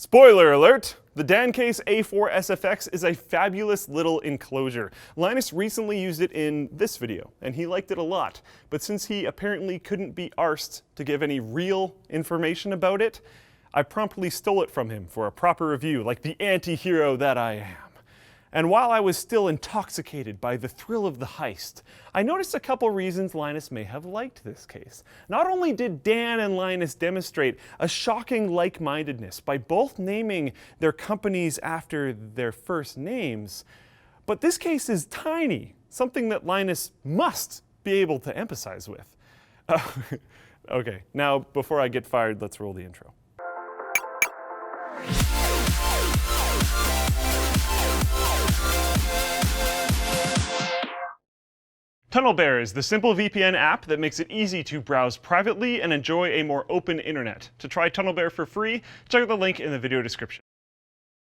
Spoiler alert! The Dan case A4-SFX is a fabulous little enclosure. Linus recently used it in this video, and he liked it a lot. But since he apparently couldn't be arsed to give any real information about it, I promptly stole it from him for a proper review, like the anti-hero that I am. And while I was still intoxicated by the thrill of the heist, I noticed a couple reasons Linus may have liked this case. Not only did Dan and Linus demonstrate a shocking like-mindedness by both naming their companies after their first names, but this case is tiny, something that Linus must be able to empathize with. Okay, now before I get fired, let's roll the intro. TunnelBear is the simple VPN app that makes it easy to browse privately and enjoy a more open internet. To try TunnelBear for free, check out the link in the video description.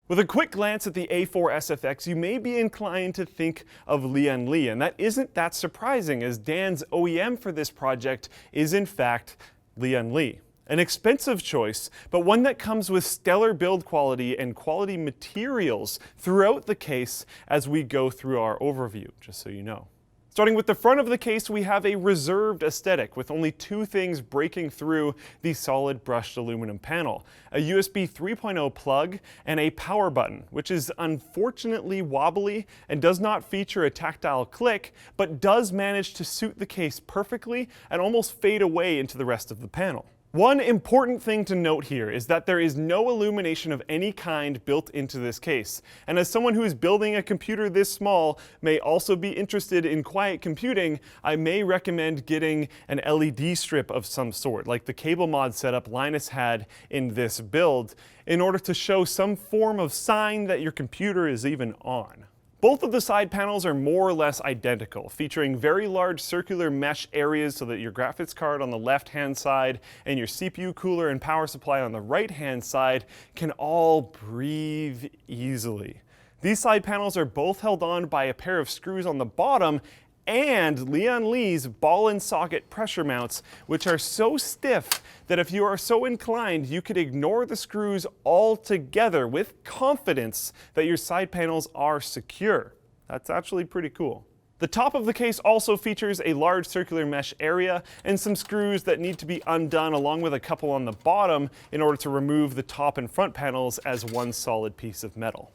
With a quick glance at the A4-SFX, you may be inclined to think of Lian Li, and that isn't that surprising, as Dan's OEM for this project is in fact Lian Li. An expensive choice, but one that comes with stellar build quality and quality materials throughout the case as we go through our overview, just so you know. Starting with the front of the case, we have a reserved aesthetic with only two things breaking through the solid brushed aluminum panel: a USB 3.0 plug and a power button, which is unfortunately wobbly and does not feature a tactile click, but does manage to suit the case perfectly and almost fade away into the rest of the panel. One important thing to note here is that there is no illumination of any kind built into this case. And as someone who is building a computer this small may also be interested in quiet computing, I may recommend getting an LED strip of some sort, like the cable mod setup Linus had in this build, in order to show some form of sign that your computer is even on. Both of the side panels are more or less identical, featuring very large circular mesh areas so that your graphics card on the left-hand side and your CPU cooler and power supply on the right-hand side can all breathe easily. These side panels are both held on by a pair of screws on the bottom and Lian Li's ball and socket pressure mounts, which are so stiff that if you are so inclined, you could ignore the screws altogether with confidence that your side panels are secure. That's actually pretty cool. The top of the case also features a large circular mesh area and some screws that need to be undone, along with a couple on the bottom in order to remove the top and front panels as one solid piece of metal.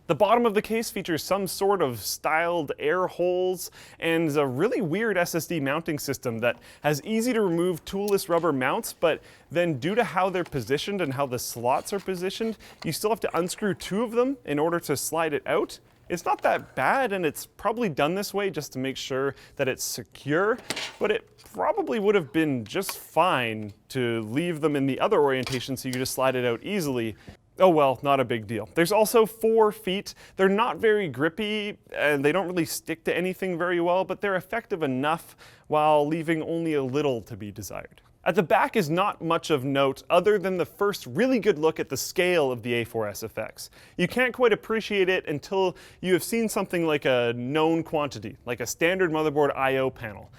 The bottom of the case features some sort of styled air holes and a really weird SSD mounting system that has easy to remove toolless rubber mounts, but then due to how they're positioned and how the slots are positioned, you still have to unscrew two of them in order to slide it out. It's not that bad, and it's probably done this way just to make sure that it's secure, but it probably would have been just fine to leave them in the other orientation so you could just slide it out easily. Oh well, not a big deal. There's also 4 feet. They're not very grippy, and they don't really stick to anything very well, but they're effective enough while leaving only a little to be desired. At the back is not much of note other than the first really good look at the scale of the A4-SFX. You can't quite appreciate it until you have seen something like a known quantity, like a standard motherboard I/O panel.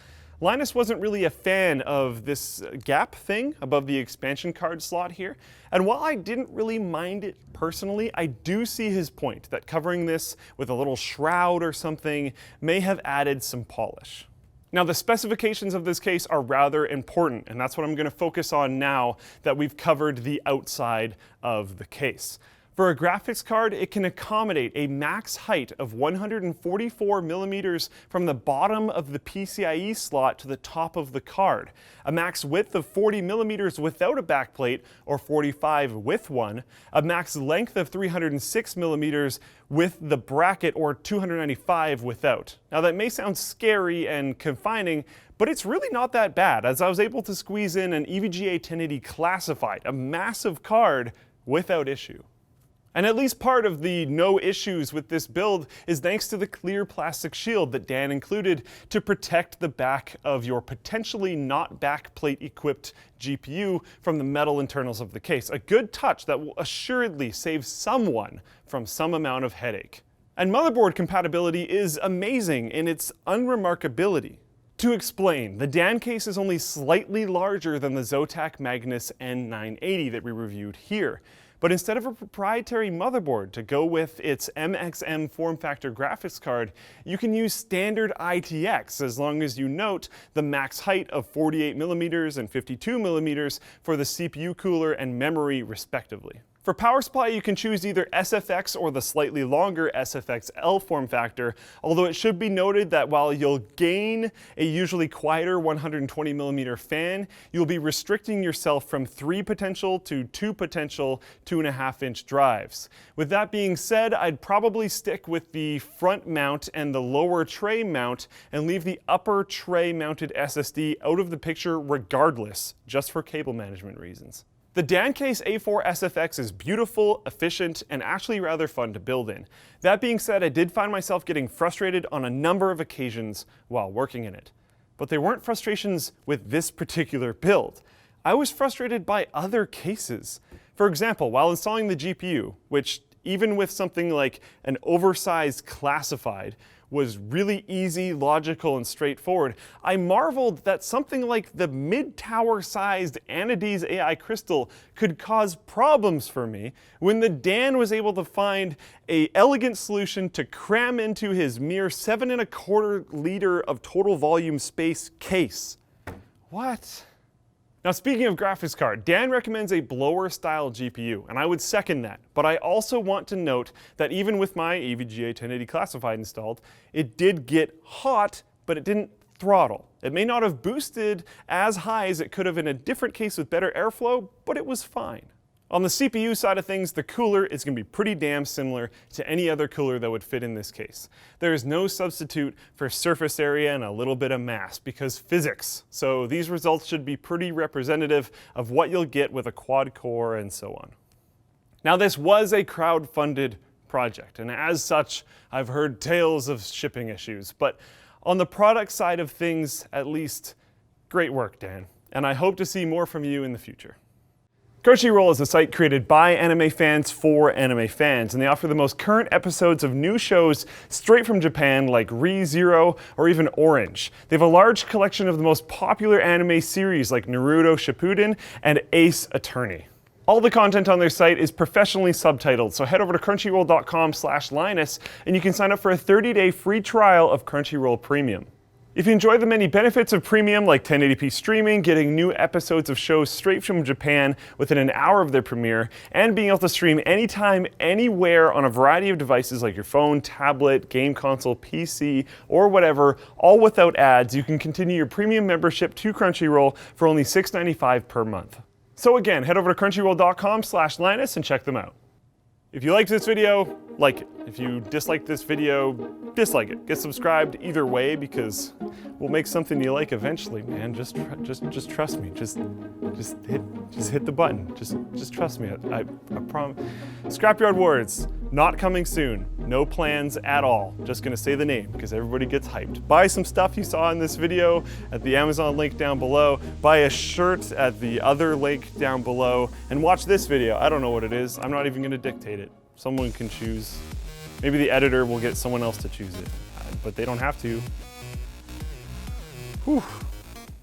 Linus wasn't really a fan of this gap thing above the expansion card slot here, and while I didn't really mind it personally, I do see his point that covering this with a little shroud or something may have added some polish. Now, the specifications of this case are rather important, and that's what I'm going to focus on now that we've covered the outside of the case. For a graphics card, it can accommodate a max height of 144 millimeters from the bottom of the PCIe slot to the top of the card, a max width of 40 millimeters without a backplate, or 45 with one, a max length of 306 millimeters with the bracket, or 295 without. Now that may sound scary and confining, but it's really not that bad, as I was able to squeeze in an EVGA 1080 classified, a massive card, without issue. And at least part of the no issues with this build is thanks to the clear plastic shield that Dan included to protect the back of your potentially not backplate equipped GPU from the metal internals of the case. A good touch that will assuredly save someone from some amount of headache. And motherboard compatibility is amazing in its unremarkability. To explain, the Dan case is only slightly larger than the Zotac Magnus N980 that we reviewed here. But instead of a proprietary motherboard to go with its MXM form factor graphics card, you can use standard ITX as long as you note the max height of 48mm and 52mm for the CPU cooler and memory respectively. For power supply, you can choose either SFX or the slightly longer SFX-L form factor, although it should be noted that while you'll gain a usually quieter 120mm fan, you'll be restricting yourself from 3 potential to 2 potential 2.5-inch drives. With that being said, I'd probably stick with the front mount and the lower tray mount and leave the upper tray mounted SSD out of the picture regardless, just for cable management reasons. The Dan Case A4-SFX is beautiful, efficient, and actually rather fun to build in. That being said, I did find myself getting frustrated on a number of occasions while working in it. But they weren't frustrations with this particular build. I was frustrated by other cases. For example, while installing the GPU, which even with something like an oversized classified, was really easy, logical, and straightforward, I marveled that something like the mid-tower sized Anades AI crystal could cause problems for me when the Dan was able to find an elegant solution to cram into his mere 7.25 liter of total volume space case. What? Now, speaking of graphics card, Dan recommends a blower style GPU, and I would second that. But I also want to note that even with my EVGA 1080 classified installed, it did get hot, but it didn't throttle. It may not have boosted as high as it could have in a different case with better airflow, but it was fine. On the CPU side of things, the cooler is going to be pretty damn similar to any other cooler that would fit in this case. There is no substitute for surface area and a little bit of mass because physics. So these results should be pretty representative of what you'll get with a quad core and so on. Now, this was a crowd-funded project, and as such, I've heard tales of shipping issues. But on the product side of things, at least, great work, Dan. And I hope to see more from you in the future. Crunchyroll is a site created by anime fans for anime fans, and they offer the most current episodes of new shows straight from Japan like Re:Zero or even Orange. They have a large collection of the most popular anime series like Naruto Shippuden and Ace Attorney. All the content on their site is professionally subtitled, so head over to crunchyroll.com/Linus and you can sign up for a 30-day free trial of Crunchyroll Premium. If you enjoy the many benefits of Premium like 1080p streaming, getting new episodes of shows straight from Japan within an hour of their premiere, and being able to stream anytime, anywhere on a variety of devices like your phone, tablet, game console, PC, or whatever, all without ads, you can continue your Premium membership to Crunchyroll for only $6.95 per month. So again, head over to crunchyroll.com/Linus and check them out. If you liked this video, like it. If you disliked this video, dislike it. Get subscribed either way because we'll make something you like eventually, man. Just trust me. Just hit the button. Just trust me. I promise. Scrapyard Words, not coming soon. No plans at all. Just gonna say the name because everybody gets hyped. Buy some stuff you saw in this video at the Amazon link down below. Buy a shirt at the other link down below. And watch this video. I don't know what it is. I'm not even gonna dictate it. Someone can choose. Maybe the editor will get someone else to choose it, but they don't have to. Whew.